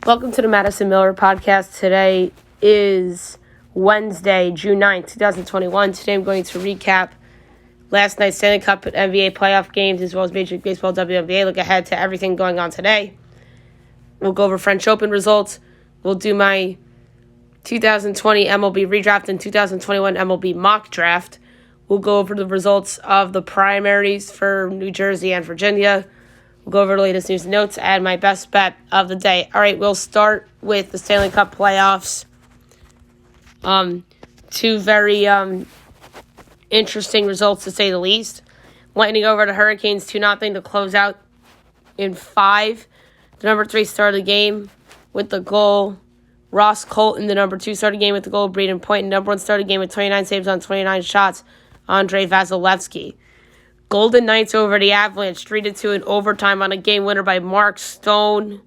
Welcome to the Madison Miller Podcast. Today is Wednesday, June 9th, 2021. Today I'm going to recap last night's Stanley Cup and NBA playoff games as well as Major League Baseball Wnba. Look ahead to everything going on today. We'll go over French Open results. We'll do my 2020 MLB redraft and 2021 MLB mock draft. We'll go over the results of the primaries for New Jersey and Virginia. We'll go over the latest news and notes and my best bet of the day. All right, we'll start with the Stanley Cup playoffs. Two very interesting results, to say the least. Lightning over the Hurricanes 2-0 to close out in 5. The number 3 started the game with the goal. Ross Colton, the number 2, started the game with the goal. Braden Point, the number 1, started the game with 29 saves on 29 shots. Andrei Vasilevsky. Golden Knights over the Avalanche, 3-2 in overtime on a game winner by Mark Stone,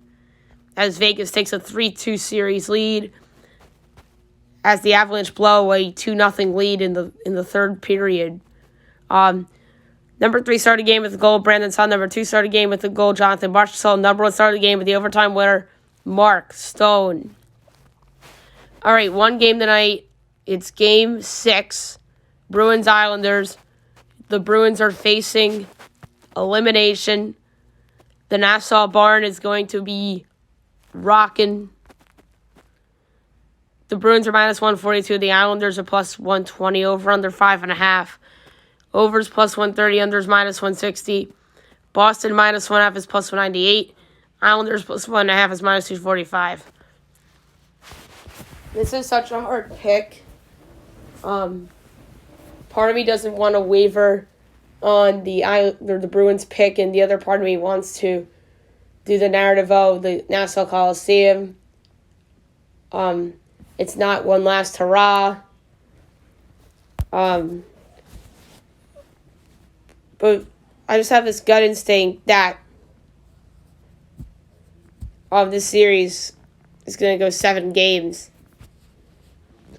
as Vegas takes a 3-2 series lead, as the Avalanche blow a 2-0 lead in the third period. Number 3 started the game with the goal, Brandon Saad. Number 2 started the game with the goal, Jonathan Marchessault. Number 1 started the game with the overtime winner, Mark Stone. All right, one game tonight. It's Game 6, Bruins Islanders. The Bruins are facing elimination. The Nassau Barn is going to be rocking. The Bruins are minus 142. The Islanders are plus 120. Over under 5.5. Overs plus 130. Unders minus 160. Boston minus 1.5 is plus 198. Islanders plus 1.5 is minus 245. This is such a hard pick. Part of me doesn't want to waver on the Bruins pick, and the other part of me wants to do the narrative of the Nassau Coliseum. It's not one last hurrah. But I just have this gut instinct that this series is going to go 7 games.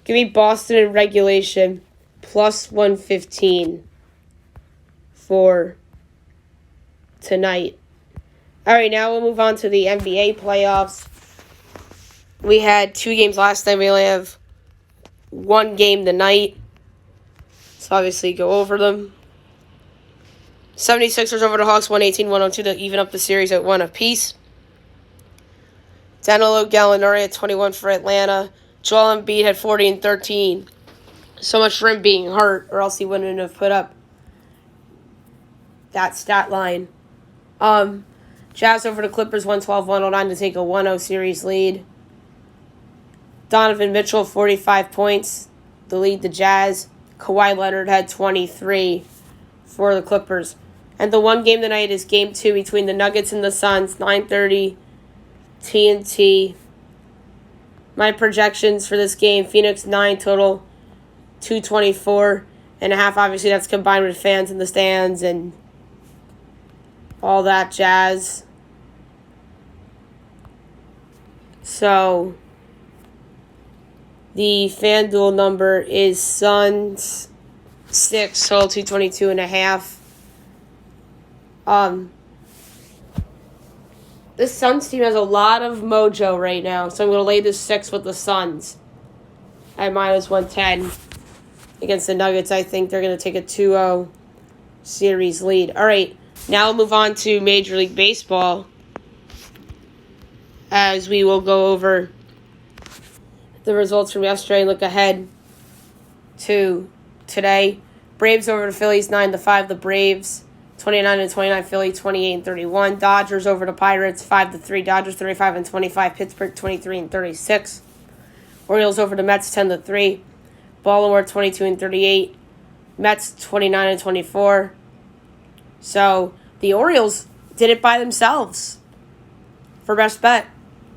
Give me Boston in regulation. Plus 115 for tonight. All right, now we'll move on to the NBA playoffs. We had 2 games last night. We only have 1 game tonight. So obviously go over them. 76ers over the Hawks, 118-102 to even up the series at 1 apiece. Danilo Gallinari at 21 for Atlanta. Joel Embiid had 40 and 13. So much for him being hurt, or else he wouldn't have put up that stat line. Jazz over the Clippers, 112-109 to take a 1-0 series lead. Donovan Mitchell, 45 points to lead the Jazz. Kawhi Leonard had 23 for the Clippers. And the one game tonight is Game 2 between the Nuggets and the Suns, 9:30 TNT. My projections for this game, Phoenix 9 total. 224.5. Obviously, that's combined with fans in the stands and all that jazz. So, the FanDuel number is Suns 6, total 222.5. This Suns team has a lot of mojo right now, so I'm going to lay this 6 with the Suns at minus 110. Against the Nuggets, I think they're going to take a 2-0 series lead. All right, now we'll move on to Major League Baseball, as we will go over the results from yesterday and look ahead to today. Braves over the Phillies, 9-5. The Braves, 29-29. Philly, 28-31. Dodgers over the Pirates, 5-3. Dodgers, 35-25. Pittsburgh, 23-36. Orioles over the Mets, 10-3. Baltimore 22-38, Mets 29-24. So the Orioles did it by themselves for best bet.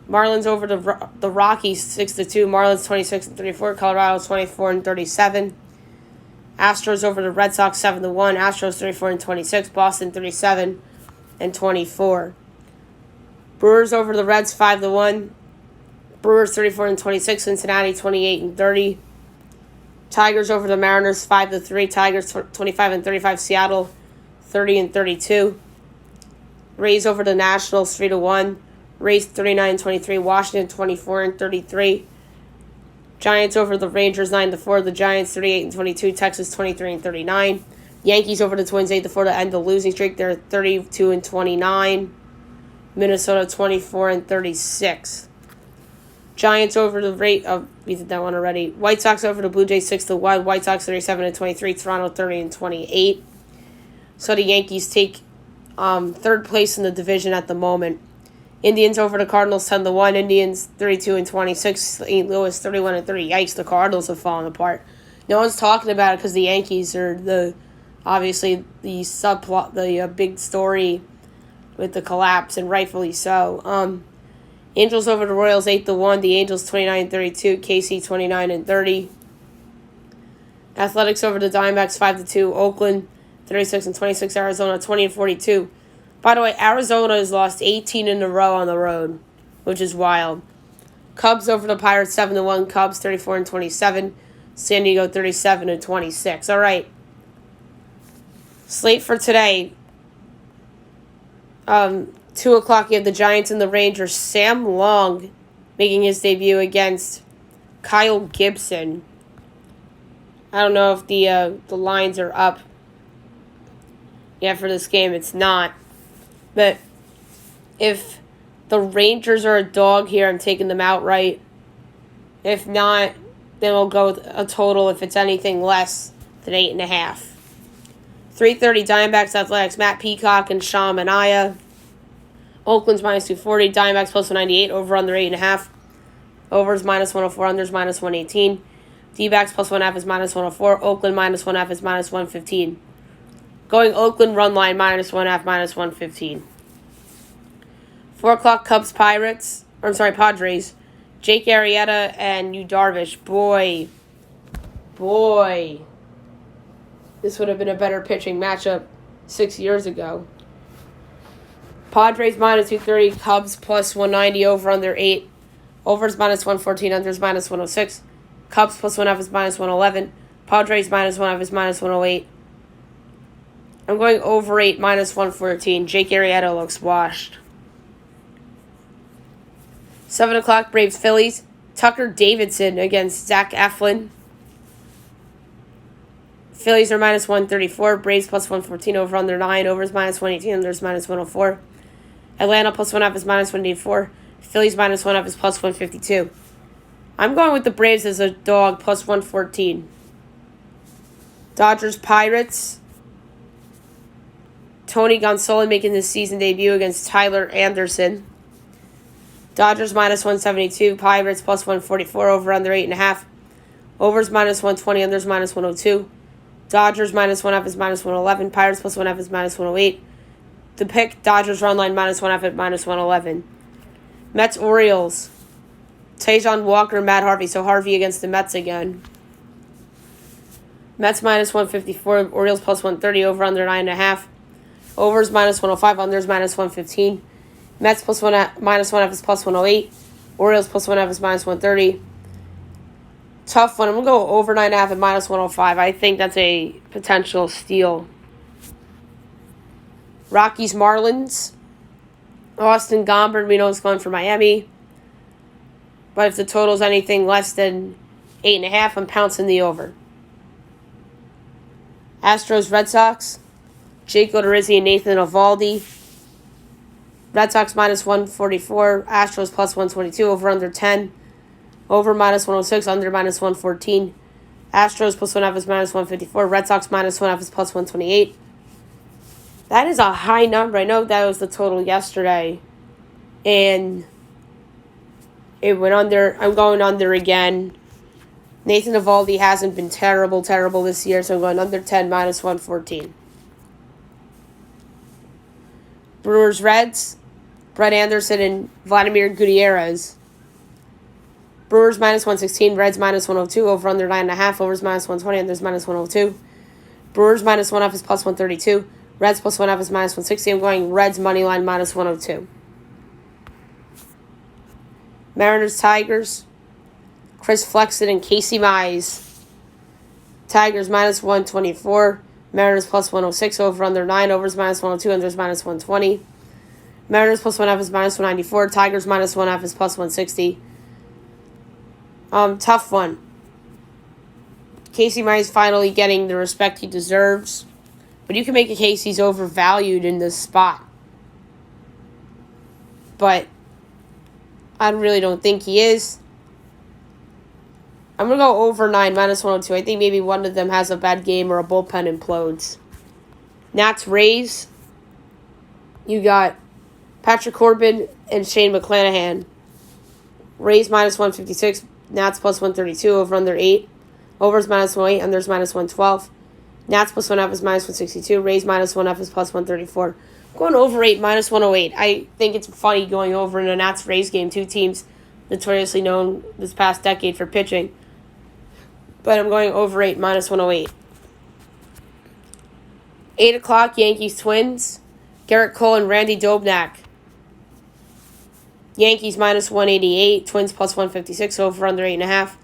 Marlins over the Rockies 6-2. Marlins 26-34. Colorado 24-37. Astros over the Red Sox 7-1. Astros 34-26. Boston 37-24. Brewers over the Reds 5-1. Brewers 34-26. Cincinnati 28-30. Tigers over the Mariners 5-3. Tigers 25-35. Seattle 30-32. Rays over the Nationals 3-1. Rays 39-23. Washington 24-33. Giants over the Rangers 9-4. The Giants 38-22. Texas 23-39. Yankees over the Twins 8-4 to end the losing streak. They're 32-29. Minnesota 24-36. Giants over the we did that one already. White Sox over the Blue Jays 6-1. White Sox 37-23. Toronto 30-28. So the Yankees take third place in the division at the moment. Indians over the Cardinals 10-1. Indians 32-26. St. Louis 31-30. Yikes, the Cardinals have fallen apart. No one's talking about it because the Yankees are obviously the subplot, the big story with the collapse, and rightfully so. Angels over the Royals 8-1. The Angels 29-32. KC 29-30. Athletics over the Diamondbacks 5-2. Oakland 36-26. Arizona 20-42. By the way, Arizona has lost 18 in a row on the road, which is wild. Cubs over the Pirates 7-1. Cubs 34-27. San Diego 37-26. All right. Slate for today. 2 o'clock, you have the Giants and the Rangers. Sam Long making his debut against Kyle Gibson. I don't know if the lines are up yet for this game. It's not. But if the Rangers are a dog here, I'm taking them outright. If not, then we'll go with a total if it's anything less than 8.5. 3:30 Diamondbacks Athletics. Matt Peacock and Sean Manaea. Oakland's minus 240. Diamondbacks plus 198. Over under 8.5. Overs minus 104. Unders minus 118. D-backs plus 1.5 is minus 104. Oakland minus 1.5 is minus 115. Going Oakland run line minus 1.5 minus 115. 4 o'clock Cubs Pirates. Padres. Jake Arrieta and Yu Darvish. Boy. This would have been a better pitching matchup 6 years ago. Padres minus 230. Cubs plus 190. Over under 8. Overs minus 114. Unders minus 106. Cubs plus 1.5 is minus 111. Padres minus 1.5 is minus 108. I'm going over 8 minus 114. Jake Arrieta looks washed. 7 o'clock Braves Phillies. Tucker Davidson against Zach Eflin. Phillies are minus 134. Braves plus 114. Over under 9. Overs minus 118. Unders minus 104. Atlanta plus 1.5 is minus 184. Phillies minus 1.5 is plus 152. I'm going with the Braves as a dog, plus 114. Dodgers Pirates. Tony Gonsolin making his season debut against Tyler Anderson. Dodgers minus 172. Pirates plus 144. Over under 8.5. Overs minus 120. Unders minus 102. Dodgers minus 1.5 is minus 111. Pirates plus 1.5 is minus 108. The pick, Dodgers run line minus 1.5 at minus 111. Mets Orioles. Tajon Walker, Matt Harvey. So Harvey against the Mets again. Mets minus 154. Orioles plus 130. Over under 9.5. Overs minus 105. Unders minus 115. Mets plus minus 1.5 is plus 108. Orioles plus 1.5 is minus 130. Tough one. I'm going to go over 9.5 at minus 105. I think that's a potential steal. Rockies Marlins. Austin Gomber, we know is going for Miami. But if the total's anything less than 8.5, I'm pouncing the over. Astros Red Sox. Jake Odorizzi and Nathan Eovaldi. Red Sox minus 144. Astros plus 122. Over under 10. Over minus 106. Under minus 114. Astros plus 1.5 is minus 154. Red Sox minus 1.5 is plus 128. That is a high number. I know that was the total yesterday. And it went under. I'm going under again. Nathan Eovaldi hasn't been terrible this year, so I'm going under 10 minus 114. Brewers Reds. Brett Anderson and Vladimir Gutierrez. Brewers minus 116. Reds minus 102. Over under 9.5. Overs minus 120. Unders minus 102. Brewers minus 1.5 is plus 132. Reds plus 1.5 is minus 160. I'm going Reds money line minus 102. Mariners Tigers. Chris Flexen and Casey Mize. Tigers minus 124. Mariners plus 106. Over under 9. Overs minus 102. Unders minus 120. Mariners +1.5 is -194. Tigers -1.5 is +160. Tough one. Casey Mize finally getting the respect he deserves. But you can make a case he's overvalued in this spot. But I really don't think he is. I'm going to go over 9, -102. I think maybe one of them has a bad game or a bullpen implodes. Nats Rays. You got Patrick Corbin and Shane McClanahan. Rays -156. Nats +132. Over under 8. Overs -108. Unders -112. Nats +1.5 is -162. Rays -1.5 is +134. Going over 8, -108. I think it's funny going over in a Nats Rays game. Two teams notoriously known this past decade for pitching. But I'm going over 8, -108. 8 o'clock, Yankees Twins. Garrett Cole and Randy Dobnak. Yankees -188. Twins +156. Over under 8.5.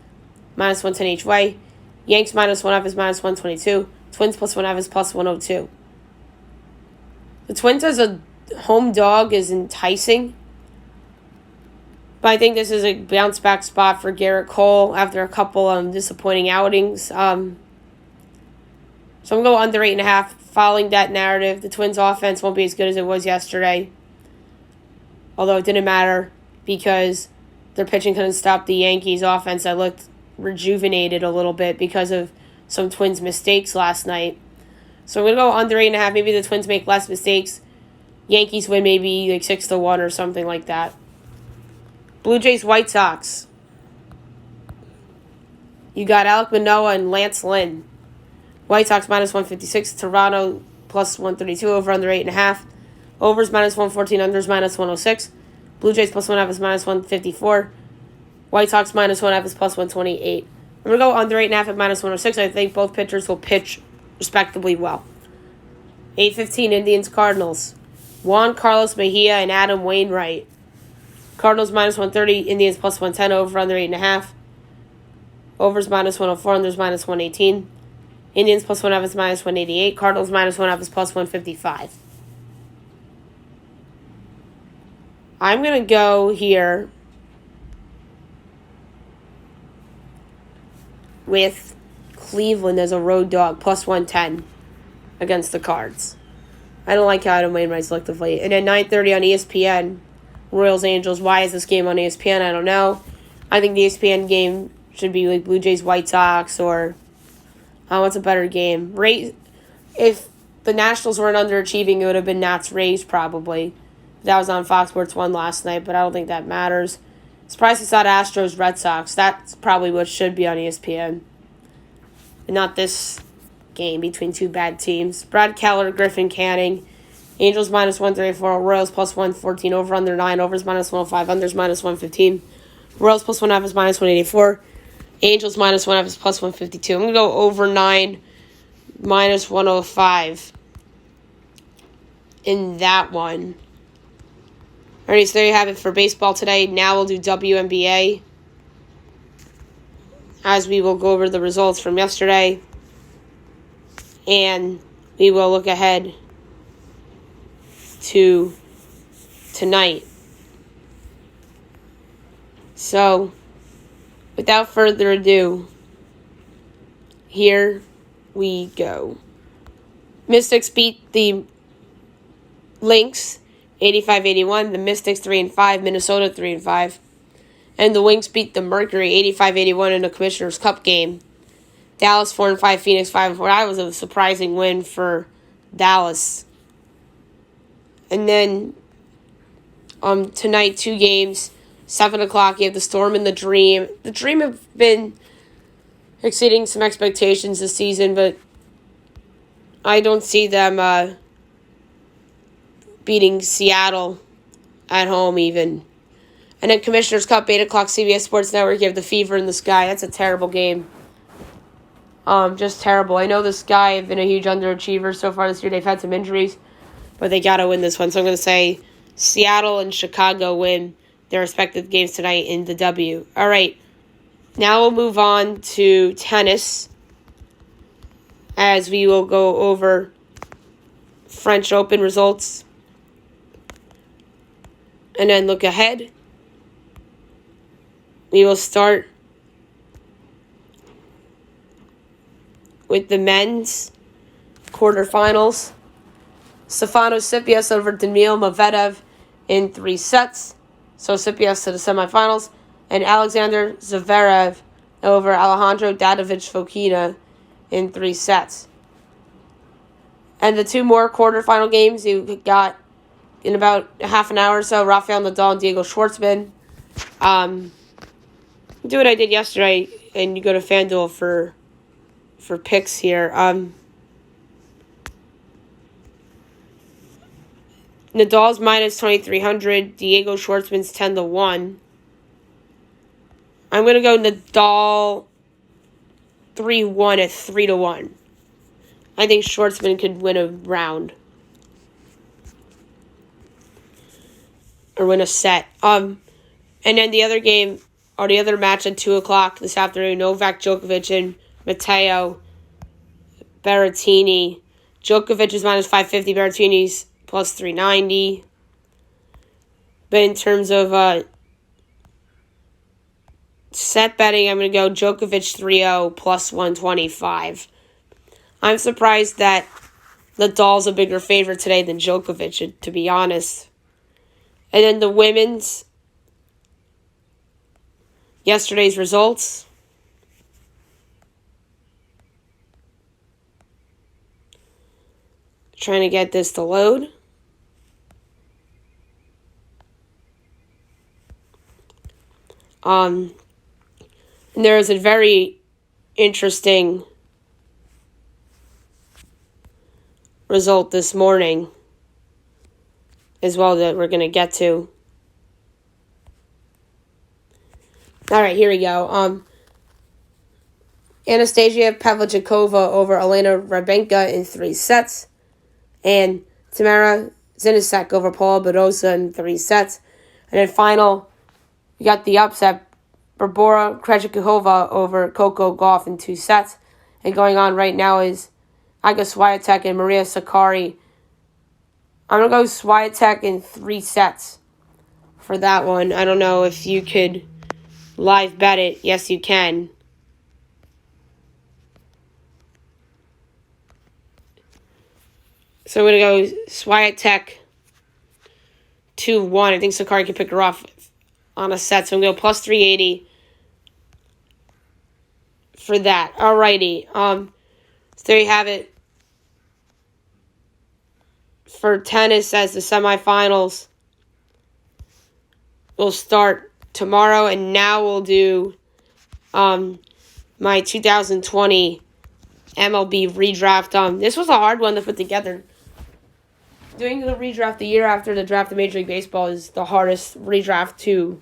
-110 each way. Yanks -1.5 is -122. Twins +1.5 is +102. The Twins as a home dog is enticing. But I think this is a bounce back spot for Garrett Cole after a couple disappointing outings. So I'm going to go under 8.5. Following that narrative, the Twins offense won't be as good as it was yesterday. Although it didn't matter because their pitching couldn't stop the Yankees offense that looked rejuvenated a little bit because of some Twins mistakes last night. So I'm going to go under 8.5. Maybe the Twins make less mistakes. Yankees win maybe like 6-1 or something like that. Blue Jays White Sox. You got Alek Manoah and Lance Lynn. White Sox -156. Toronto +132. Over under 8.5. Overs -114. Unders -106. Blue Jays +1.5 is -154. White Sox -1.5 is +128. I'm going to go under 8.5 at -106. I think both pitchers will pitch respectably well. 8:15 Indians Cardinals. Juan Carlos Mejia and Adam Wainwright. Cardinals -130. Indians +110. Over under 8.5. Overs -104. Unders -118. Indians +1.5 is -188. Cardinals -1.5 is +155. I'm going to go here with Cleveland as a road dog, +110 against the Cards. I don't like how Adam Wainwright's looked of late. And at 9:30 on ESPN, Royals Angels. Why is this game on ESPN? I don't know. I think the ESPN game should be like Blue Jays White Sox or what's a better game? Rays. If the Nationals weren't underachieving, it would have been Nats Rays probably. That was on Fox Sports 1 last night, but I don't think that matters. Surprised it's not Astros Red Sox. That's probably what should be on ESPN. And not this game between two bad teams. Brad Keller, Griffin Canning. Angels -134. Royals +114. Over under 9. Overs -105. Unders -115. Royals +1.5 is -184. Angels -1.5 is +152. I'm going to go over 9, -105 in that one. Alright, so there you have it for baseball today. Now we'll do WNBA, as we will go over the results from yesterday. And we will look ahead to tonight. So, without further ado, here we go. Mystics beat the Lynx 85-81. The Mystics 3-5. Minnesota 3-5. And the Wings beat the Mercury 85-81 in the Commissioner's Cup game. Dallas 4-5. Phoenix 5-4. That was a surprising win for Dallas. And then tonight, 2 games. 7 o'clock, you have the Storm and the Dream. The Dream have been exceeding some expectations this season, but I don't see them beating Seattle at home even. And then Commissioner's Cup, 8 o'clock, CBS Sports Network. You have the Fever in the Sky. That's a terrible game. Just terrible. I know the Sky have been a huge underachiever so far this year. They've had some injuries, but they got to win this one. So I'm going to say Seattle and Chicago win their respective games tonight in the W. All right. Now we'll move on to tennis, as we will go over French Open results. And then look ahead. We will start with the men's quarterfinals. Stefanos Tsitsipas over Daniil Medvedev in 3 sets. So Tsitsipas to the semifinals. And Alexander Zverev over Alejandro Davidovich Fokina in 3 sets. And the 2 more quarterfinal games you got in about half an hour or so, Rafael Nadal and Diego Schwartzman. Do what I did yesterday, and you go to FanDuel for picks here. Nadal's minus 2,300. Diego Schwartzman's 10-1. I'm gonna go Nadal 3-1 at 3-1. I think Schwartzman could win a round or win a set. And then the other game, or the other match at 2:00 this afternoon, Novak Djokovic and Matteo Berrettini. Djokovic is minus 550, Berrettini's plus 390. But in terms of set betting, I'm going to go Djokovic 3-0 plus 125. I'm surprised that Nadal's a bigger favorite today than Djokovic, to be honest. And then the women's, yesterday's results. Trying to get this to load. And there is a very interesting result this morning as well that we're going to get to. All right, here we go. Anastasia Pavlyuchova over Elena Rybakina in 3 sets. And Tamara Zinisek over Paula Badosa in 3 sets. And then final, we got the upset, Barbora Krejcikova over Coco Gauff in 2 sets. And going on right now is Iga Swiatek and Maria Sakkari. I'm going to go Swiatek in 3 sets for that one. I don't know if you could live bet it. Yes, you can. So I'm going to go Swiatek 2-1. I think Sakkari can pick her off on a set. So I'm going to go plus 380 for that. Alrighty. So there you have it. For tennis, as the semifinals will start tomorrow, and now we'll do my 2020 MLB redraft. This was a hard one to put together. Doing the redraft the year after the draft of Major League Baseball is the hardest redraft to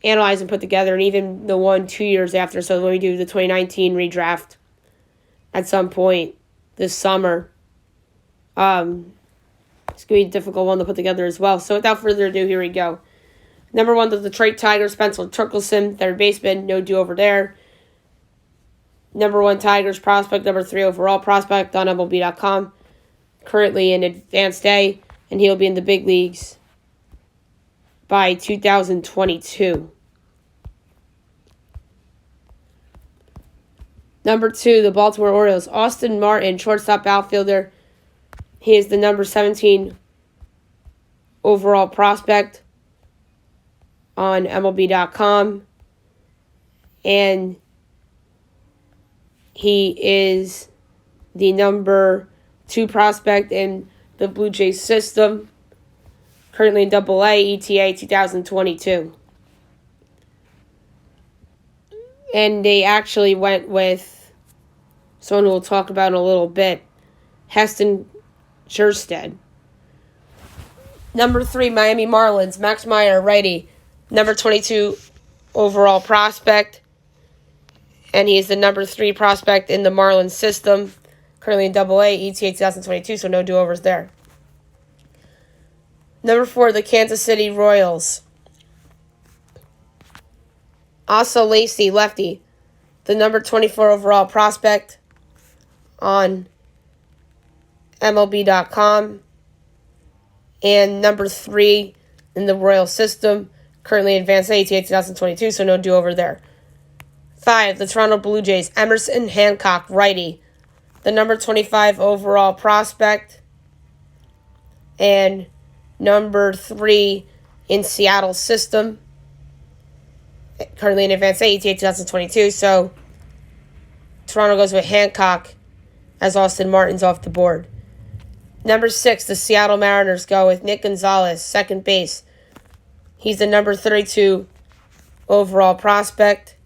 analyze and put together, and even the one 2 years after. So when we do the 2019 redraft at some point this summer, it's going to be a difficult one to put together as well. So without further ado, here we go. Number 1, the Detroit Tigers, Spencer Torkelson, third baseman, no do over there. Number 1 Tigers prospect, number 3 overall prospect on MLB.com. Currently in advanced A, and he'll be in the big leagues by 2022. Number 2, the Baltimore Orioles, Austin Martin, shortstop outfielder. He is the number 17 overall prospect on MLB.com. And he is the number 2 prospect in the Blue Jays system. Currently in AA, ETA 2022. And they actually went with someone we'll talk about in a little bit, Heston Kjerstad. Number 3, Miami Marlins, Max Meyer, righty, number 22 overall prospect. And he is the number 3 prospect in the Marlins system. Currently in AA, ETA 2022, so no do-overs there. Number 4, the Kansas City Royals. Asa Lacy, lefty, the number 24 overall prospect on MLB.com. And number 3, in the Royal system, currently in Advanced A, ETA 2022, so no do-over there. 5, the Toronto Blue Jays, Emerson Hancock, righty, the number 25 overall prospect, and number 3 in Seattle system, currently in Advanced A, ETA 2022, so Toronto goes with Hancock as Austin Martin's off the board. Number 6, the Seattle Mariners go with Nick Gonzalez, second base. He's the number 32 overall prospect,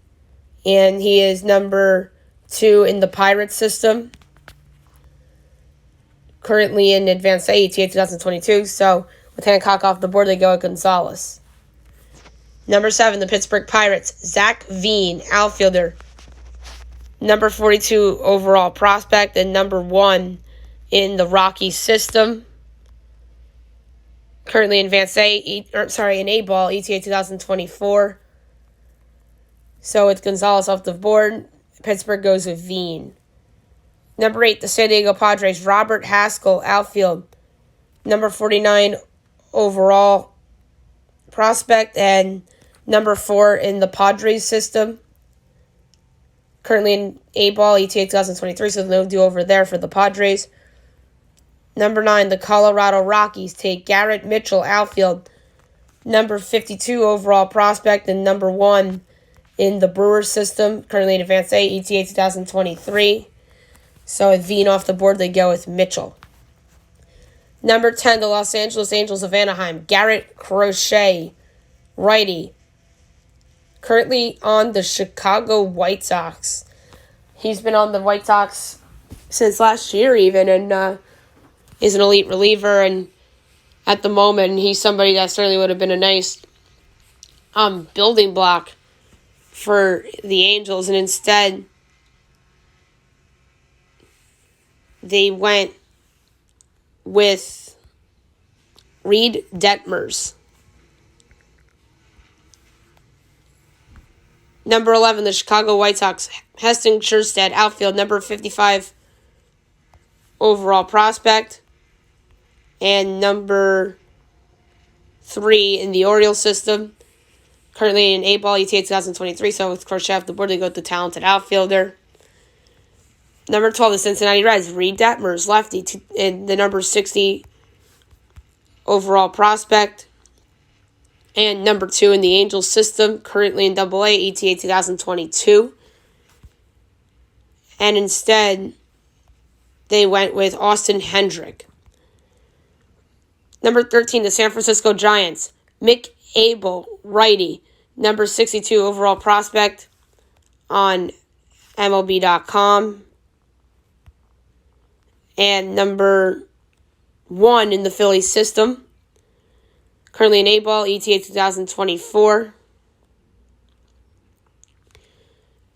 and he is number 2 in the Pirates system, currently in Advanced A, ETA 2022, so with Hancock off the board, they go with Gonzalez. Number 7, the Pittsburgh Pirates, Zach Veen, outfielder, number 42 overall prospect, and number 1 in the Rockies system, currently in Advanced A, in A-ball, ETA 2024. So with Gonzalez off the board, Pittsburgh goes with Veen. Number 8, the San Diego Padres, Robert Haskell, outfield, number 49 overall prospect, and number 4 in the Padres system, currently in A-ball, ETA 2023, so no do-over there for the Padres. Number 9, the Colorado Rockies take Garrett Mitchell, outfield, number 52 overall prospect, and number 1 in the Brewers system, currently in Advanced A, ETA 2023. So with Veen off the board, they go with Mitchell. Number 10, the Los Angeles Angels of Anaheim, Garrett Crochet, righty, currently on the Chicago White Sox. He's been on the White Sox since last year even, and is an elite reliever, and at the moment, he's somebody that certainly would have been a nice building block for the Angels, and instead, they went with Reed Detmers. Number 11, the Chicago White Sox, Heston Kjerstad, outfield, number 55 overall prospect, and number 3 in the Orioles system, currently in A-ball, ETA 2023, so with Crochet off the board, they go with the talented outfielder. Number 12, the Cincinnati Reds, Reed Detmers, lefty, and the number 60 overall prospect, and number 2 in the Angels system, currently in AA, ETA 2022. And instead, they went with Austin Hendrick. Number 13, the San Francisco Giants, Mick Abel, righty, number 62 overall prospect on MLB.com. And number 1 in the Phillies system, currently in A-ball, ETA 2024.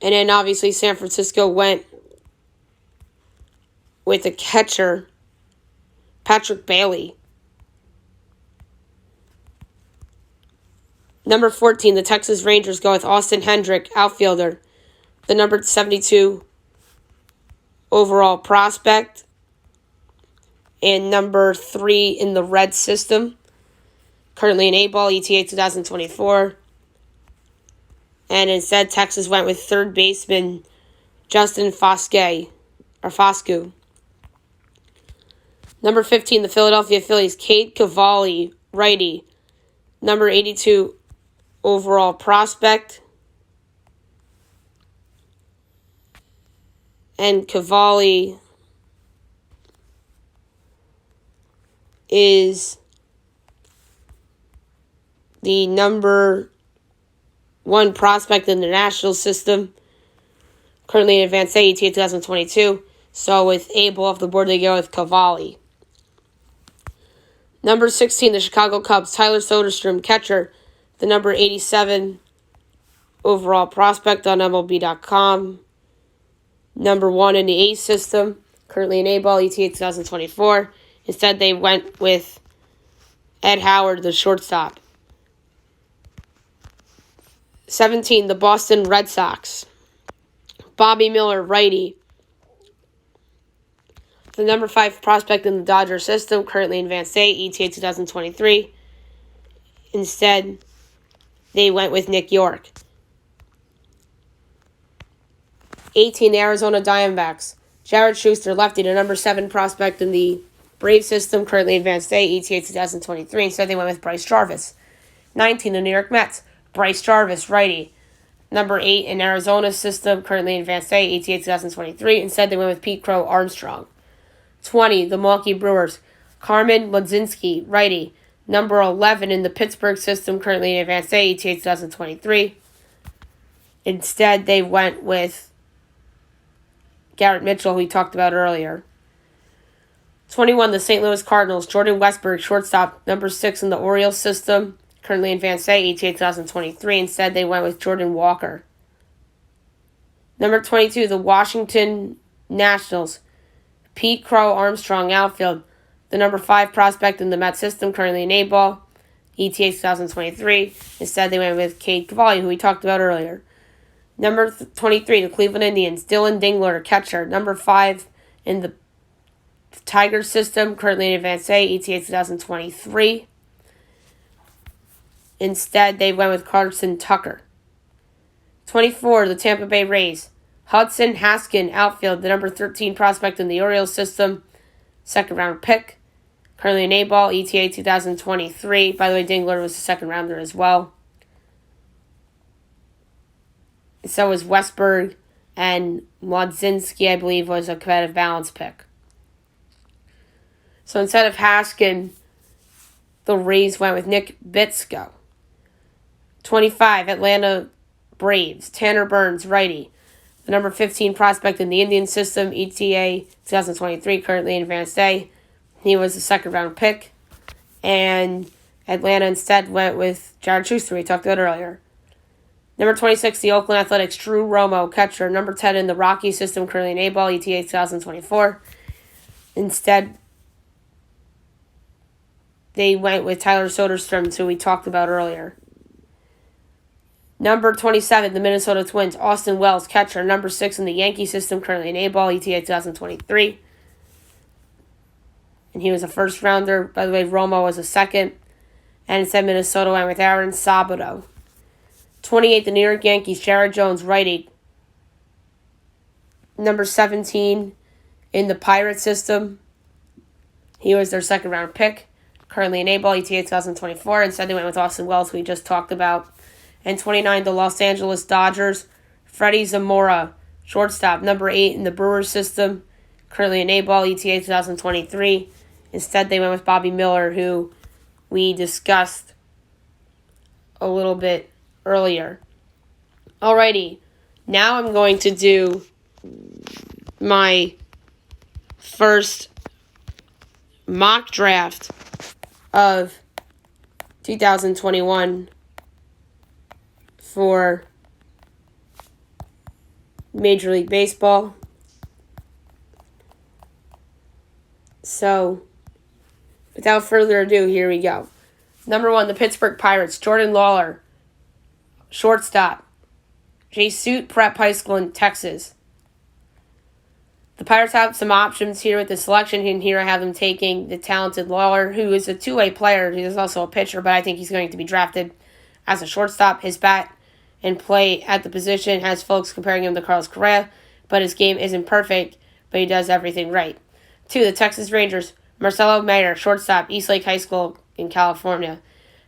And then obviously San Francisco went with a catcher, Patrick Bailey. Number 14, the Texas Rangers go with Austin Hendrick, outfielder, the number 72 overall prospect, and number 3 in the Red system, currently in A-ball, ETA 2024. And instead, Texas went with third baseman Justin Foscue. Number 15, the Philadelphia Phillies, Cade Cavalli, righty, number 82 overall prospect. And Cavalli is the number 1 prospect in the national system, currently in Advanced A, ETA 2022. So with Abel off the board, they go with Cavalli. Number 16, the Chicago Cubs, Tyler Soderstrom, catcher, the number 87 overall prospect on MLB.com. Number 1 in the A system, currently in A-ball, ETA 2024. Instead, they went with Ed Howard, the shortstop. 17, the Boston Red Sox, Bobby Miller, righty, the number 5 prospect in the Dodger system, currently in Advanced A, ETA 2023. Instead, they went with Nick York. 18, the Arizona Diamondbacks. Jared Schuster, lefty, the number 7 prospect in the Brave system, currently advanced A, ETA 2023. Instead, they went with Bryce Jarvis. 19, the New York Mets. Bryce Jarvis, righty. Number 8 in Arizona's system, currently advanced A, ETA 2023. Instead, they went with Pete Crow Armstrong. 20, the Milwaukee Brewers. Carmen Mlodzinski, righty. Number 11 in the Pittsburgh system, currently advanced A, ETA 2023. Instead, they went with Garrett Mitchell, who we talked about earlier. 21, the St. Louis Cardinals. Jordan Westburg, shortstop, number 6 in the Orioles system, currently advanced A, ETA 2023. Instead, they went with Jordan Walker. Number 22, the Washington Nationals. Pete Crow Armstrong, outfield, the number 5 prospect in the Mets system, currently in A-ball, ETA 2023. Instead, they went with Cade Cavalli, who we talked about earlier. Number 23, the Cleveland Indians. Dylan Dingler, catcher, number 5 in the Tigers system, currently in advanced A, ETA 2023. Instead, they went with Carson Tucker. 24, the Tampa Bay Rays. Hudson Haskin, outfield, the number 13 prospect in the Orioles system, second-round pick, currently in A-ball, ETA 2023. By the way, Dingler was a second-rounder as well. So was Westberg, and Mlodzinski, I believe, was a competitive balance pick. So instead of Haskin, the Rays went with Nick Bitsko. 25, Atlanta Braves. Tanner Burns, righty. The number 15 prospect in the Indian system, ETA 2023, currently in advanced A. He was a second-round pick. And Atlanta instead went with Jared Schuster, we talked about earlier. Number 26, the Oakland Athletics. Drew Romo, catcher. Number 10 in the Rockies system, currently in A-ball, ETA 2024. Instead, they went with Tyler Soderstrom, who we talked about earlier. Number 27, the Minnesota Twins. Austin Wells, catcher. Number 6 in the Yankee system, currently in A-ball, ETA 2023. And he was a first-rounder. By the way, Romo was a second. And instead, Minnesota went with Aaron Sabato. 28, the New York Yankees. Jared Jones, righty. Number 17 in the Pirates system. He was their second-round pick. Currently in A-ball, ETA 2024. Instead, they went with Austin Wells, who we just talked about. And 29, the Los Angeles Dodgers. Freddie Zamora, shortstop, number 8 in the Brewers system. Currently in A-ball, ETA 2023. Instead, they went with Bobby Miller, who we discussed a little bit earlier. Alrighty, now I'm going to do my first mock draft of 2021 for Major League Baseball. So, without further ado, here we go. Number 1, the Pittsburgh Pirates. Jordan Lawler, shortstop. Jesuit Prep High School in Texas. The Pirates have some options here with the selection, and here I have them taking the talented Lawler, who is a two-way player. He is also a pitcher, but I think he's going to be drafted as a shortstop. His bat and play at the position has folks comparing him to Carlos Correa, but his game isn't perfect, but he does everything right. 2, the Texas Rangers. Marcelo Mayer, shortstop, Eastlake High School in California.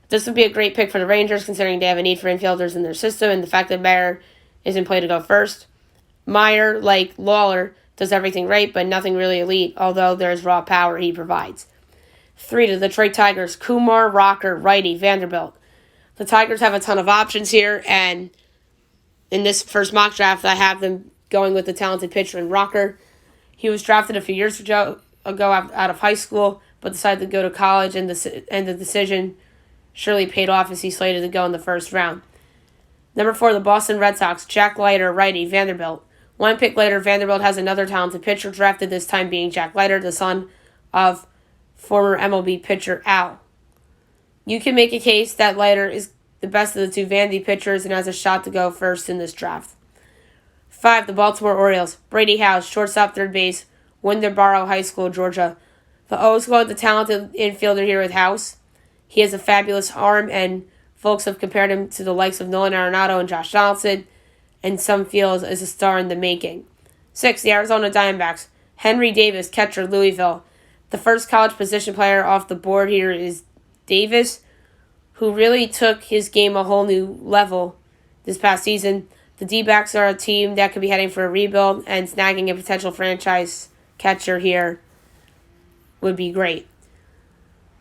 This would be a great pick for the Rangers, considering they have a need for infielders in their system, and the fact that Mayer is in play to go first. Mayer, like Lawler, does everything right, but nothing really elite, although there's raw power he provides. 3, the Detroit Tigers. Kumar Rocker, righty, Vanderbilt. The Tigers have a ton of options here, and in this first mock draft, I have them going with the talented pitcher in Rocker. He was drafted a few years ago out of high school, but decided to go to college, and the decision surely paid off as he slated to go in the first round. Number 4, the Boston Red Sox. Jack Leiter, righty, Vanderbilt. One pick later, Vanderbilt has another talented pitcher drafted, this time being Jack Leiter, the son of former MLB pitcher Al. You can make a case that Leiter is the best of the two Vandy pitchers and has a shot to go first in this draft. 5, the Baltimore Orioles. Brady House, shortstop, third base, Winterboro High School, Georgia. The O's go with the talented infielder here with House. He has a fabulous arm, and folks have compared him to the likes of Nolan Arenado and Josh Donaldson, and some feel as a star in the making. 6. The Arizona Diamondbacks. Henry Davis, catcher, Louisville. The first college position player off the board here is Davis, who really took his game a whole new level this past season. The D-backs are a team that could be heading for a rebuild, and snagging a potential franchise catcher here would be great.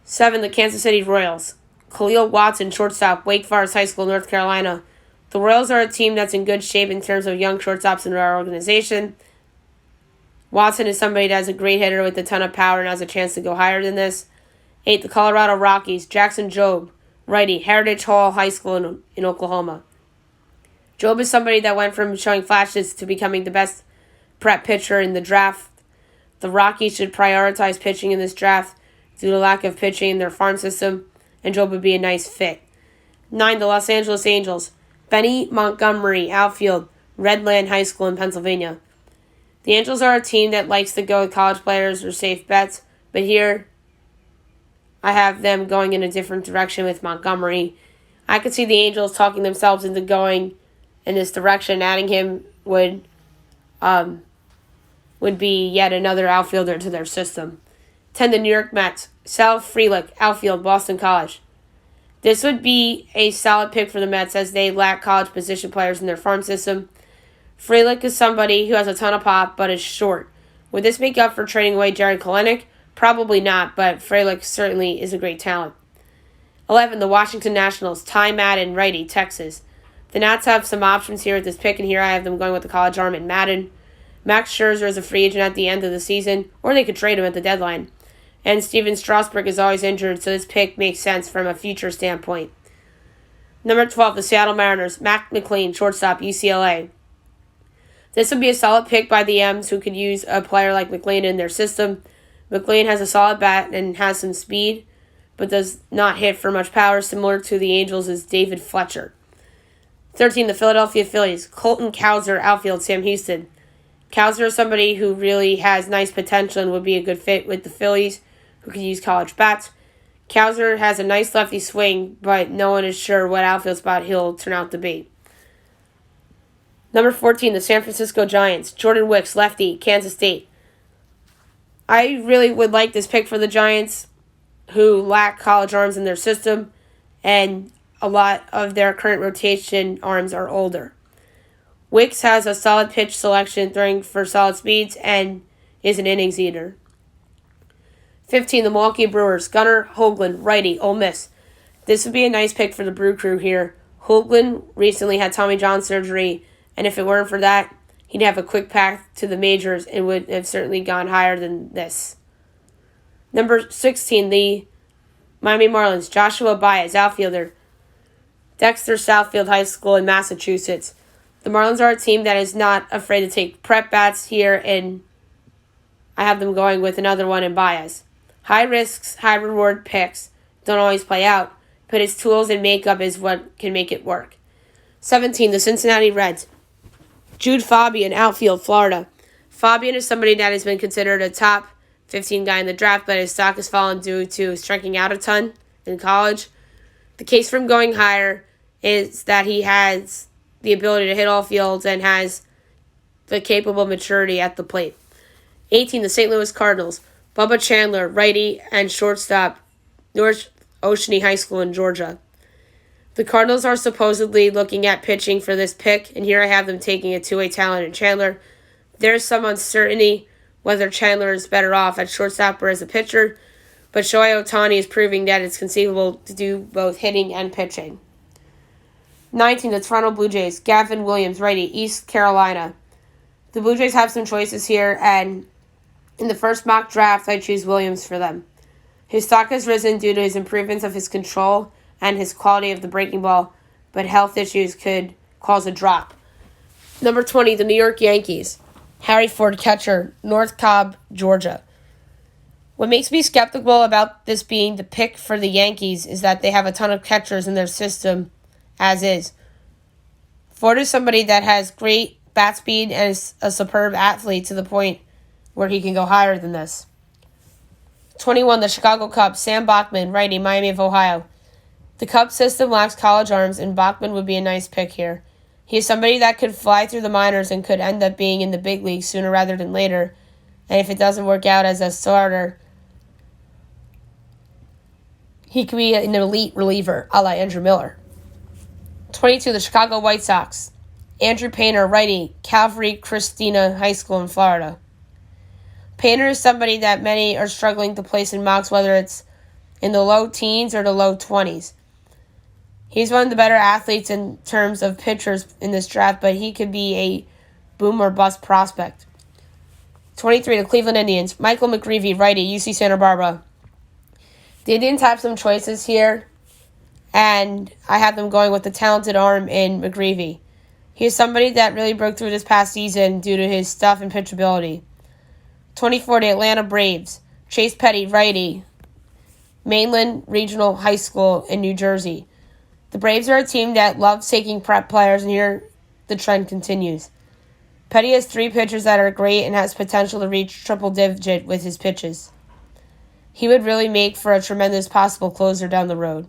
7. The Kansas City Royals. Khalil Watson, shortstop, Wake Forest High School, North Carolina. The Royals are a team that's in good shape in terms of young shortstops in our organization. Watson is somebody that has a great hitter with a ton of power and has a chance to go higher than this. 8. The Colorado Rockies. Jackson Jobe, righty, Heritage Hall High School in Oklahoma. Jobe is somebody that went from showing flashes to becoming the best prep pitcher in the draft. The Rockies should prioritize pitching in this draft due to lack of pitching in their farm system, and Jobe would be a nice fit. 9. The Los Angeles Angels. Benny Montgomery, outfield, Redland High School in Pennsylvania. The Angels are a team that likes to go with college players or safe bets, but here I have them going in a different direction with Montgomery. I could see the Angels talking themselves into going in this direction. Adding him would be yet another outfielder to their system. 10. The New York Mets. Sal Frelick, outfield, Boston College. This would be a solid pick for the Mets as they lack college position players in their farm system. Frelick is somebody who has a ton of pop but is short. Would this make up for trading away Jared Kelenic? Probably not, but Frelick certainly is a great talent. 11. The Washington Nationals. Ty Madden, righty, Texas. The Nats have some options here with this pick, and here I have them going with the college arm in Madden. Max Scherzer is a free agent at the end of the season, or they could trade him at the deadline. And Steven Strasburg is always injured, so this pick makes sense from a future standpoint. Number 12, the Seattle Mariners. Mac McLean, shortstop, UCLA. This would be a solid pick by the M's, who could use a player like McLean in their system. McLean has a solid bat and has some speed, but does not hit for much power, similar to the Angels' David Fletcher. 13, the Philadelphia Phillies. Colton Cowser, outfield, Sam Houston. Cowser is somebody who really has nice potential and would be a good fit with the Phillies, who could use college bats. Cowser has a nice lefty swing, but no one is sure what outfield spot he'll turn out to be. Number 14, the San Francisco Giants. Jordan Wicks, lefty, Kansas State. I really would like this pick for the Giants, who lack college arms in their system, and a lot of their current rotation arms are older. Wicks has a solid pitch selection, throwing for solid speeds, and is an innings eater. 15, the Milwaukee Brewers. Gunnar Hoagland, righty, Ole Miss. This would be a nice pick for the Brew Crew here. Hoagland recently had Tommy John surgery, and if it weren't for that, he'd have a quick path to the majors and would have certainly gone higher than this. Number 16, the Miami Marlins. Joshua Baez, outfielder, Dexter Southfield High School in Massachusetts. The Marlins are a team that is not afraid to take prep bats here, and I have them going with another one in Baez. High risks, high reward picks don't always play out, but his tools and makeup is what can make it work. 17, the Cincinnati Reds. Jude Fabian, outfield, Florida. Fabian is somebody that has been considered a top 15 guy in the draft, but his stock has fallen due to striking out a ton in college. The case for him going higher is that he has the ability to hit all fields and has the capable maturity at the plate. 18, the St. Louis Cardinals. Bubba Chandler, righty and shortstop, North Oceany High School in Georgia. The Cardinals are supposedly looking at pitching for this pick, and here I have them taking a two-way talent in Chandler. There's some uncertainty whether Chandler is better off at shortstop or as a pitcher, but Shohei Ohtani is proving that it's conceivable to do both hitting and pitching. 19, the Toronto Blue Jays. Gavin Williams, righty, East Carolina. The Blue Jays have some choices here, and in the first mock draft, I choose Williams for them. His stock has risen due to his improvements of his control and his quality of the breaking ball, but health issues could cause a drop. Number 20, the New York Yankees. Harry Ford, catcher, North Cobb, Georgia. What makes me skeptical about this being the pick for the Yankees is that they have a ton of catchers in their system as is. Ford is somebody that has great bat speed and is a superb athlete to the point where he can go higher than this. 21, the Chicago Cubs, Sam Bachman, righty, Miami of Ohio. The Cubs system lacks college arms, and Bachman would be a nice pick here. He is somebody that could fly through the minors and could end up being in the big leagues sooner rather than later. And if it doesn't work out as a starter, he could be an elite reliever, a la Andrew Miller. 22, the Chicago White Sox. Andrew Painter, righty, Calvary Christina High School in Florida. Painter is somebody that many are struggling to place in mocks, whether it's in the low teens or the low 20s. He's one of the better athletes in terms of pitchers in this draft, but he could be a boom or bust prospect. 23, the Cleveland Indians. Michael McGreevy, righty, UC Santa Barbara. The Indians have some choices here, and I have them going with the talented arm in McGreevy. He is somebody that really broke through this past season due to his stuff and pitchability. 24, the Atlanta Braves. Chase Petty, righty, Mainland Regional High School in New Jersey. The Braves are a team that loves taking prep players, and here the trend continues. Petty has 3 pitchers that are great and has potential to reach triple digit with his pitches. He would really make for a tremendous possible closer down the road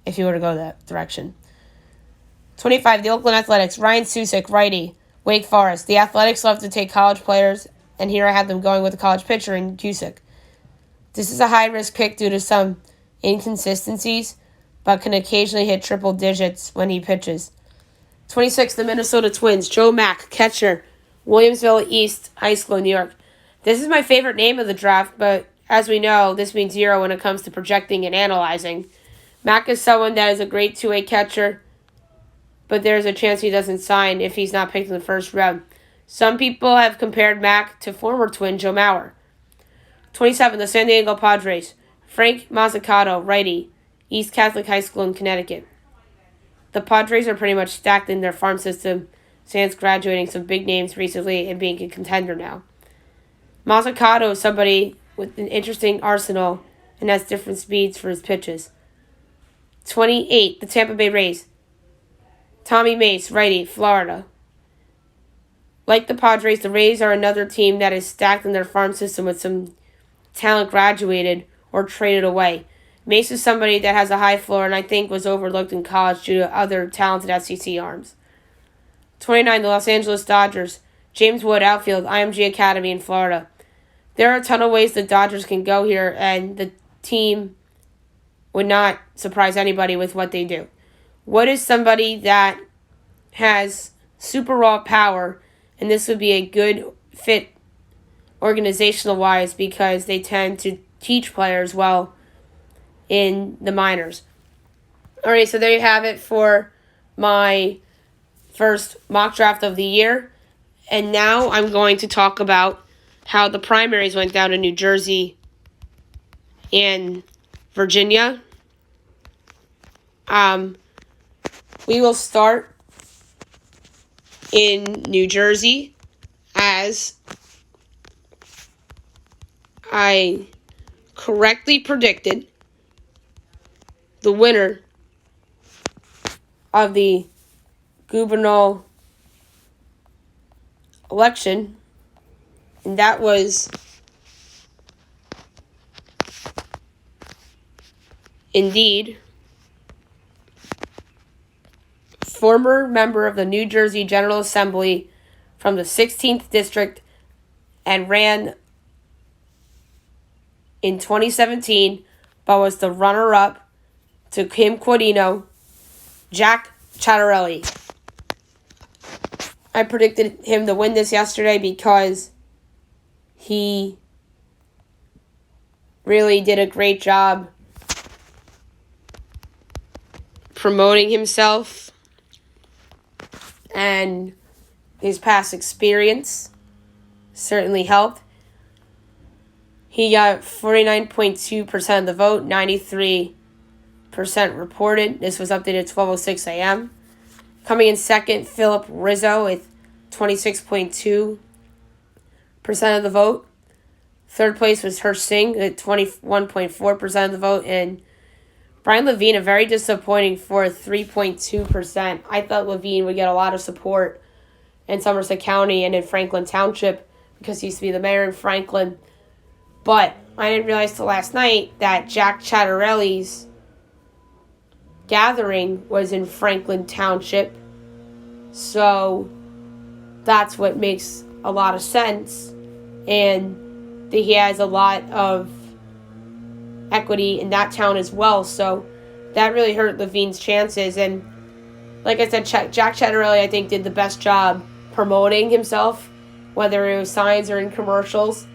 if he were to go that direction. 25, the Oakland Athletics. Ryan Susick, righty, Wake Forest. The Athletics love to take college players, and here I have them going with a college pitcher in Cusick. This is a high-risk pick due to some inconsistencies, but can occasionally hit triple digits when he pitches. 26, the Minnesota Twins. Joe Mack, catcher, Williamsville East High School, New York. This is my favorite name of the draft, but as we know, this means zero when it comes to projecting and analyzing. Mack is someone that is a great two-way catcher, but there's a chance he doesn't sign if he's not picked in the first round. Some people have compared Mack to former Twin Joe Mauer. 27, the San Diego Padres. Frank Mazzucato, righty, East Catholic High School in Connecticut. The Padres are pretty much stacked in their farm system, since graduating some big names recently and being a contender now. Mazzucato is somebody with an interesting arsenal and has different speeds for his pitches. 28, the Tampa Bay Rays. Tommy Mace, righty, Florida. Like the Padres, the Rays are another team that is stacked in their farm system with some talent graduated or traded away. Mace is somebody that has a high floor and I think was overlooked in college due to other talented SEC arms. 29, the Los Angeles Dodgers. James Wood, outfield, IMG Academy in Florida. There are a ton of ways the Dodgers can go here, and the team would not surprise anybody with what they do. Wood is somebody that has super raw power, and this would be a good fit organizational-wise because they tend to teach players well in the minors. All right, so there you have it for my first mock draft of the year. And now I'm going to talk about how the primaries went down in New Jersey and Virginia. We will start in New Jersey as I correctly predicted the winner of the gubernatorial election, and that was indeed former member of the New Jersey General Assembly from the 16th District and ran in 2017, but was the runner-up to Kim Quadino, Jack Ciattarelli. I predicted him to win this yesterday because he really did a great job promoting himself, and his past experience certainly helped. He got 49.2% of the vote, 93% reported. This was updated at 12:06 a.m. Coming in second, Philip Rizzo with 26.2% of the vote. Third place was Hirsch Singh at 21.4% of the vote. And Brian Levine, a very disappointing fourth, 3.2%. I thought Levine would get a lot of support in Somerset County and in Franklin Township because he used to be the mayor in Franklin. But I didn't realize till last night that Jack Chattarelli's gathering was in Franklin Township. So that's what makes a lot of sense. And he has a lot of equity in that town as well. So that really hurt Levine's chances. And like I said, Jack Chattarelli, I think, did the best job promoting himself, whether it was signs or in commercials.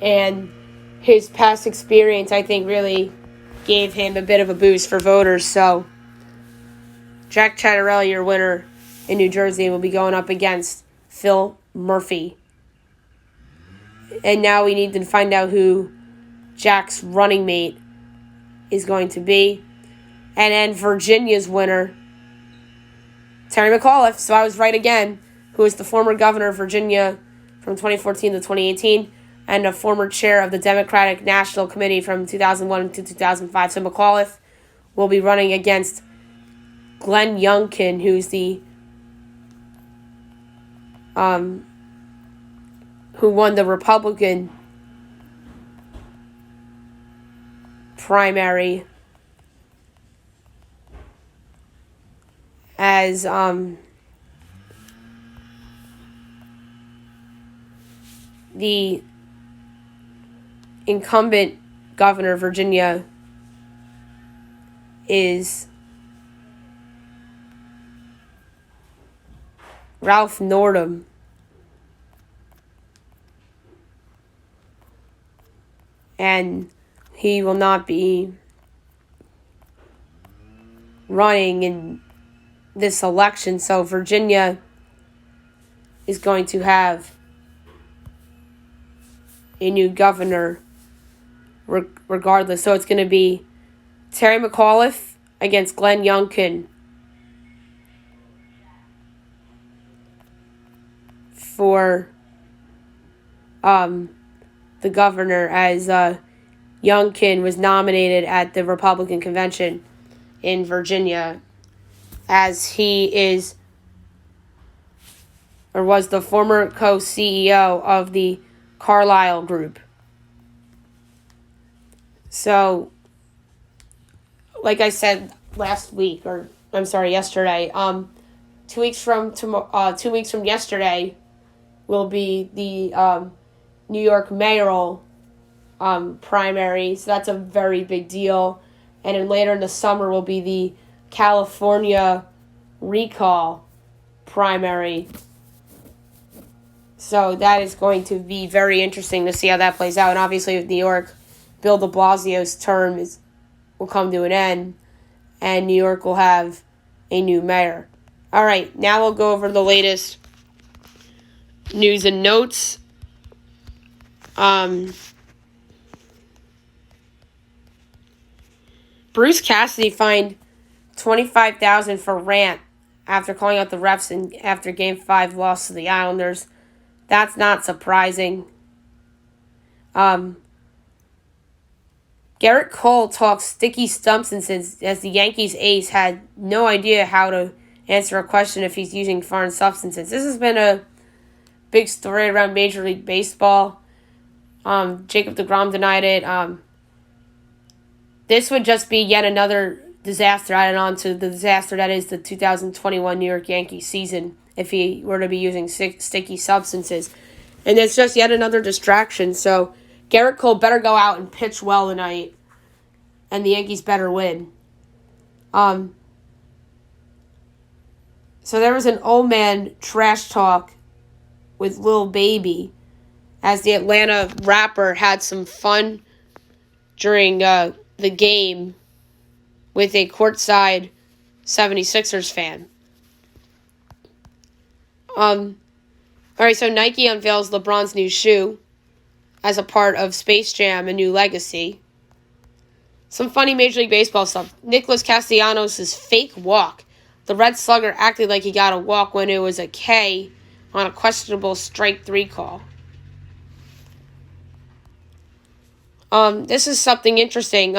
And his past experience, I think, really gave him a bit of a boost for voters. So Jack Chattarelli, your winner in New Jersey, will be going up against Phil Murphy. And now we need to find out who Jack's running mate is going to be. And then Virginia's winner, Terry McAuliffe, so I was right again, who is the former governor of Virginia from 2014 to 2018 and a former chair of the Democratic National Committee from 2001 to 2005. So McAuliffe will be running against Glenn Youngkin, who's the who won the Republican primary as the incumbent governor of Virginia is Ralph Northam. And he will not be running in this election. So Virginia is going to have a new governor regardless. So it's going to be Terry McAuliffe against Glenn Youngkin for the governor, as Youngkin was nominated at the Republican convention in Virginia, as he is or was the former co-CEO of the Carlyle Group. So, like I said yesterday, 2 weeks from yesterday will be the New York mayoral primary, so that's a very big deal. And then later in the summer will be the California recall primary. So that is going to be very interesting to see how that plays out. And obviously with New York, Bill de Blasio's term will come to an end, and New York will have a new mayor. All right, now we'll go over the latest news and notes. Bruce Cassidy fined $25,000 for rant after calling out the refs after Game 5 loss to the Islanders. That's not surprising. Garrett Cole talks sticky substances as the Yankees ace had no idea how to answer a question if he's using foreign substances. This has been a big story around Major League Baseball. Jacob deGrom denied it. This would just be yet another disaster added on to the disaster that is the 2021 New York Yankees season if he were to be using sticky substances. And it's just yet another distraction. So Garrett Cole better go out and pitch well tonight, and the Yankees better win. So there was an old man trash talk with Lil Baby as the Atlanta rapper had some fun during the game with a courtside 76ers fan. All right, so Nike unveils LeBron's new shoe as a part of Space Jam: A New Legacy. Some funny Major League Baseball stuff. Nicholas Castellanos' fake walk. The Red Slugger acted like he got a walk when it was a K on a questionable strike 3 call. This is something interesting.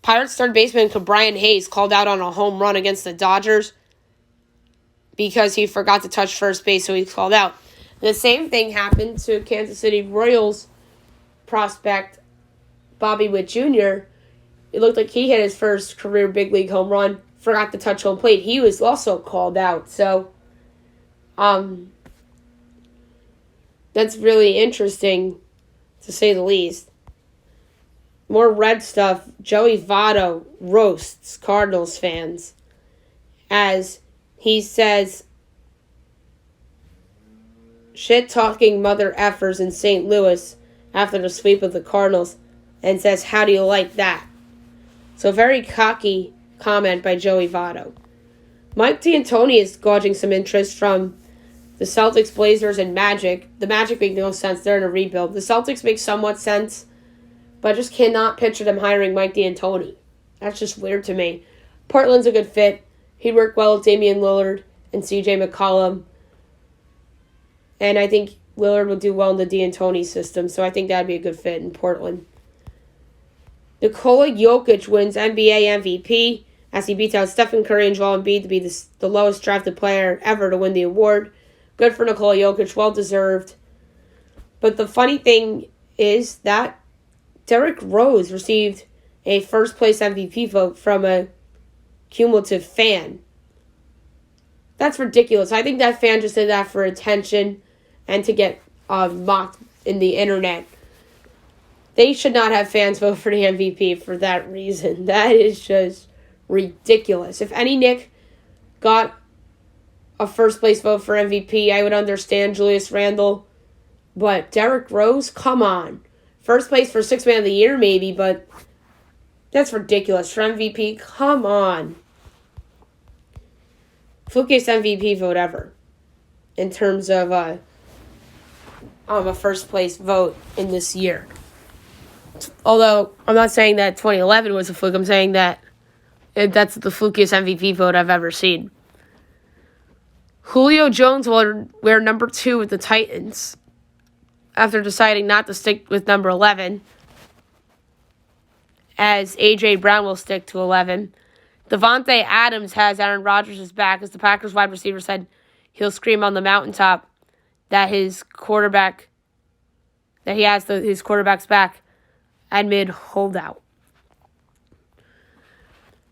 Pirates third baseman Brian Hayes called out on a home run against the Dodgers because he forgot to touch first base, so he called out. The same thing happened to Kansas City Royals prospect, Bobby Witt Jr., it looked like he hit his first career big league home run, forgot to touch home plate. He was also called out. So, that's really interesting, to say the least. More red stuff. Joey Votto roasts Cardinals fans as he says shit-talking mother effers in St. Louis after the sweep of the Cardinals and says, how do you like that? So very cocky comment by Joey Votto. Mike D'Antoni is gauging some interest from the Celtics, Blazers, and Magic. The Magic make no sense. They're in a rebuild. The Celtics make somewhat sense, but I just cannot picture them hiring Mike D'Antoni. That's just weird to me. Portland's a good fit. He'd work well with Damian Lillard and C.J. McCollum. And I think Lillard would do well in the D'Antoni system, so I think that would be a good fit in Portland. Nikola Jokic wins NBA MVP as he beats out Stephen Curry and Joel Embiid to be the lowest drafted player ever to win the award. Good for Nikola Jokic, well-deserved. But the funny thing is that Derrick Rose received a first-place MVP vote from a cumulative fan. That's ridiculous. I think that fan just did that for attention and to get mocked in the internet. They should not have fans vote for the MVP for that reason. That is just ridiculous. If any Knick got a first-place vote for MVP, I would understand Julius Randle. But Derrick Rose, come on. First place for Sixth Man of the Year, maybe, but that's ridiculous. For MVP, come on. Flukiest MVP vote ever in terms of a first-place vote in this year. Although, I'm not saying that 2011 was a fluke. I'm saying that that's the flukiest MVP vote I've ever seen. Julio Jones will wear number 2 with the Titans after deciding not to stick with number 11, as A.J. Brown will stick to 11. Devontae Adams has Aaron Rodgers' back, as the Packers wide receiver said he'll scream on the mountaintop that his quarterback's back amid holdout.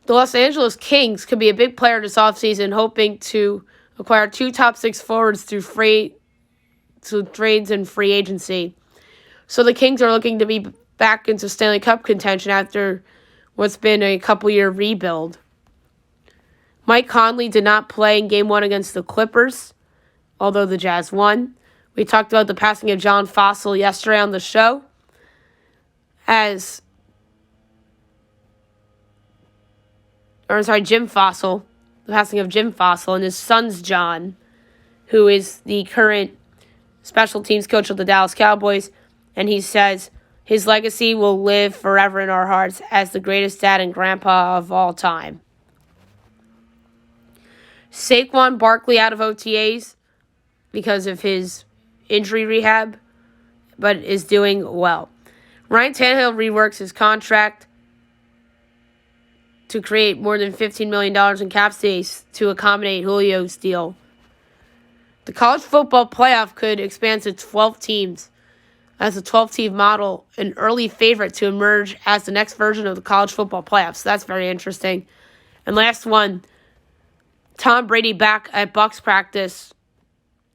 The Los Angeles Kings could be a big player this offseason, hoping to acquire 2 top 6 forwards through trades and free agency. So the Kings are looking to be back into Stanley Cup contention after what's been a couple-year rebuild. Mike Conley did not play in Game 1 against the Clippers, although the Jazz won. We talked about the passing of Jim Fossil yesterday on the show, the passing of Jim Fossil, and his son's John, who is the current special teams coach of the Dallas Cowboys, and he says his legacy will live forever in our hearts as the greatest dad and grandpa of all time. Saquon Barkley out of OTAs because of his injury rehab, but is doing well. Ryan Tannehill reworks his contract to create more than $15 million in cap space to accommodate Julio's deal. The college football playoff could expand to 12 teams as a 12-team model, an early favorite to emerge as the next version of the college football playoffs. So that's very interesting. And last one, Tom Brady back at Bucs practice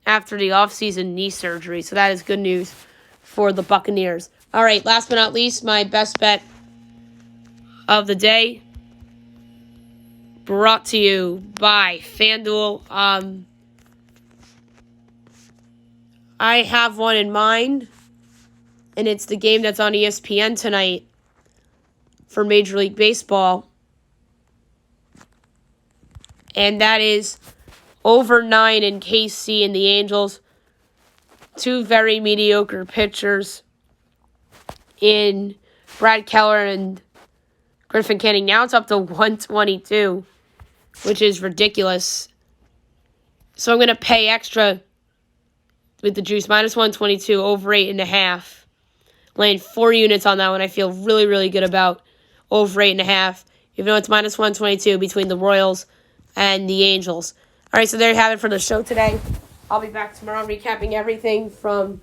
after the offseason knee surgery. So that is good news for the Buccaneers. All right, last but not least, my best bet of the day, brought to you by FanDuel. I have one in mind, and it's the game that's on ESPN tonight for Major League Baseball. And that is over 9 in KC and the Angels. 2 very mediocre pitchers in Brad Keller and Griffin Canning. Now it's up to 122, which is ridiculous. So I'm going to pay extra with the juice, minus 122, over 8.5. Laying 4 units on that one. I feel really, really good about over 8.5, even though it's minus 122 between the Royals and the Angels. All right, so there you have it for the show today. I'll be back tomorrow recapping everything from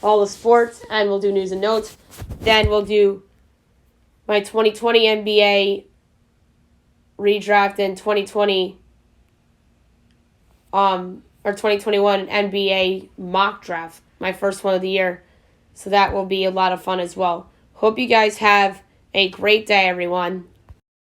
all the sports, and we'll do news and notes. Then we'll do my 2020 NBA redraft and 2020 or 2021 NBA mock draft, my first one of the year. So that will be a lot of fun as well. Hope you guys have a great day, everyone.